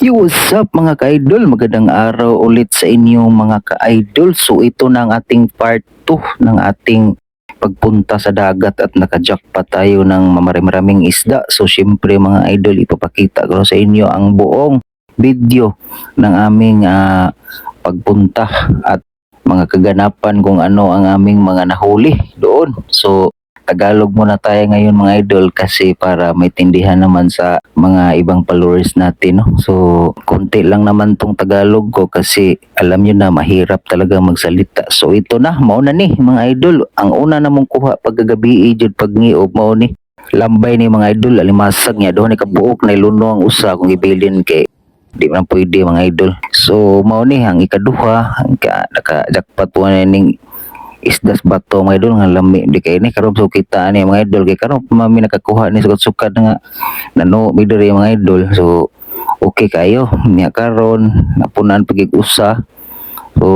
Yo, what's up mga ka-idol? Magandang araw ulit sa inyo mga ka-idol. So ito na ang ating part 2 ng ating pagpunta sa dagat at nakajackpot tayo ng maraming isda. So syempre mga idol, ipapakita ko sa inyo ang buong video ng aming pagpunta at mga kaganapan kung ano ang aming mga nahuli doon. So Tagalog muna tayo ngayon mga idol kasi para may tindihan naman sa mga ibang followers natin, no? So konti lang naman tong Tagalog ko kasi alam nyo na mahirap talaga magsalita. So ito na, mauna ni mga idol. Ang una namong kuha paggabi jud pag ngiob mao ni lambay ni mga idol, alimasag niya doon ni kabuok na iluno ang usa kung ibilin kay di man pwede mga idol. So mao ni ang ikaduha, ang naka-jackpot po na ning isdas bato mga idol nga lami di kay ni karon so kita ni mga idol kay karon mami nakakuha ni sukat-sukat nga nano midiri mga idol. So okay kayo niya karon napunan pagig-usa. So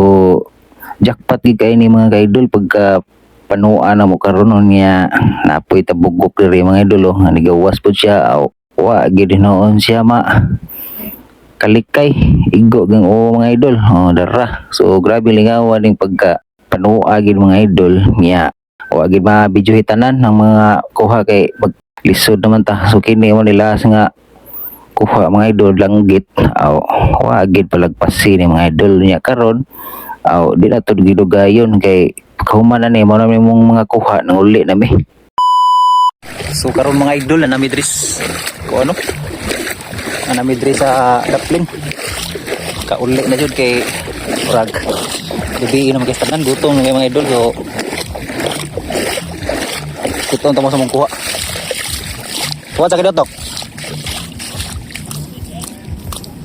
jackpot gid kay ni mga idol pagka panuan na mo karon niya napoy tabugok diri mga idol nga nigawas pud siya aw wa gid noon siya ma kalikay igo gang mga idol dara. So grabe lingawan ning pagka panuwa gid mga idol niya wa gid ma-video hitanan ng mga kuha kay lisod naman ta. So kini mo nila nga kuha mga idol langgit aw wa gid palagpasin ni mga idol niya karon aw di na to gidugayon kay kahuman na ni mo na mong mga kuha nang uli na mi. So karon mga idol na namidris ko ano namidris sa dapling kauli na jud kay urag gabi na magkastanan gutom ng mga idol. So gutom tamo sa mong kuha sa kidotok.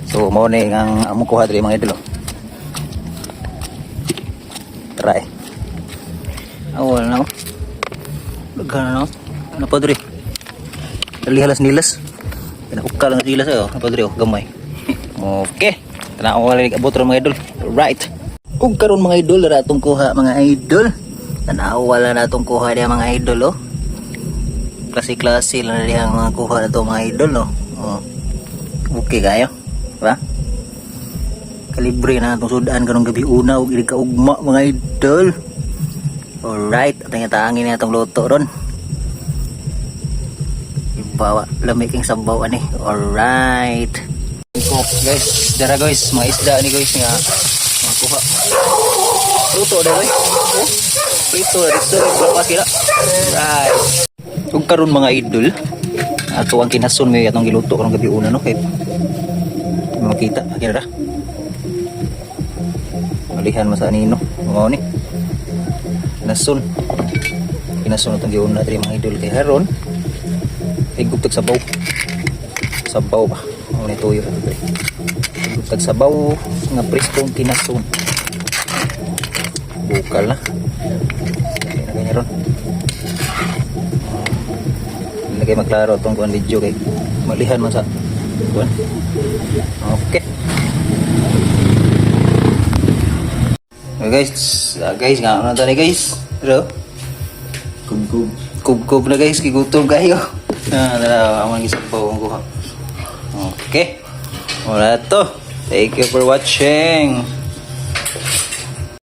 So mao ni ang among kuha diri mga idol. Try awal na lagana no ano pa diri dali halas nilas pinakukal lang nilas ano pa diri gamay. Okay tanaw wala ni abot mga idol. Right ug karon mga idol ra atong kuha mga idol. Tanaw wala na atong kuha diha mga idol oh. Klase-klase lang diha mga kuha na to mga idol no. Oh. Okay kayo, ba? Kalibre na atong sudan karong gabi una ug iri kaugma mga idol. Alright, atong tangin na atong luto ron. Ibawa lamig king sabaw ani. Alright. Guys, dara guys, mga isda ni guys nga kuha. Luto dah guys. Prito dito lapas kira. Right. Ug karon mga idol, ato ang kinason may atong giluto karong gabi una no kay makita kira ra. Alihan mo sa anino. Mao ni. Kinason atong giuna diri mga idol kay haron higugtag sabaw. Sabaw ba? Mao ni tuyo diri. Higugtag sabaw nga preskong kinason. Bukal na ganyan ron. Lagay maklaro itong kuhan video kay malihan man sa kuhan. Okay guys nga ano tani guys pero kub na guys kigutom kayo na amang isang pa ang kuha. Okay wala to, thank you for watching.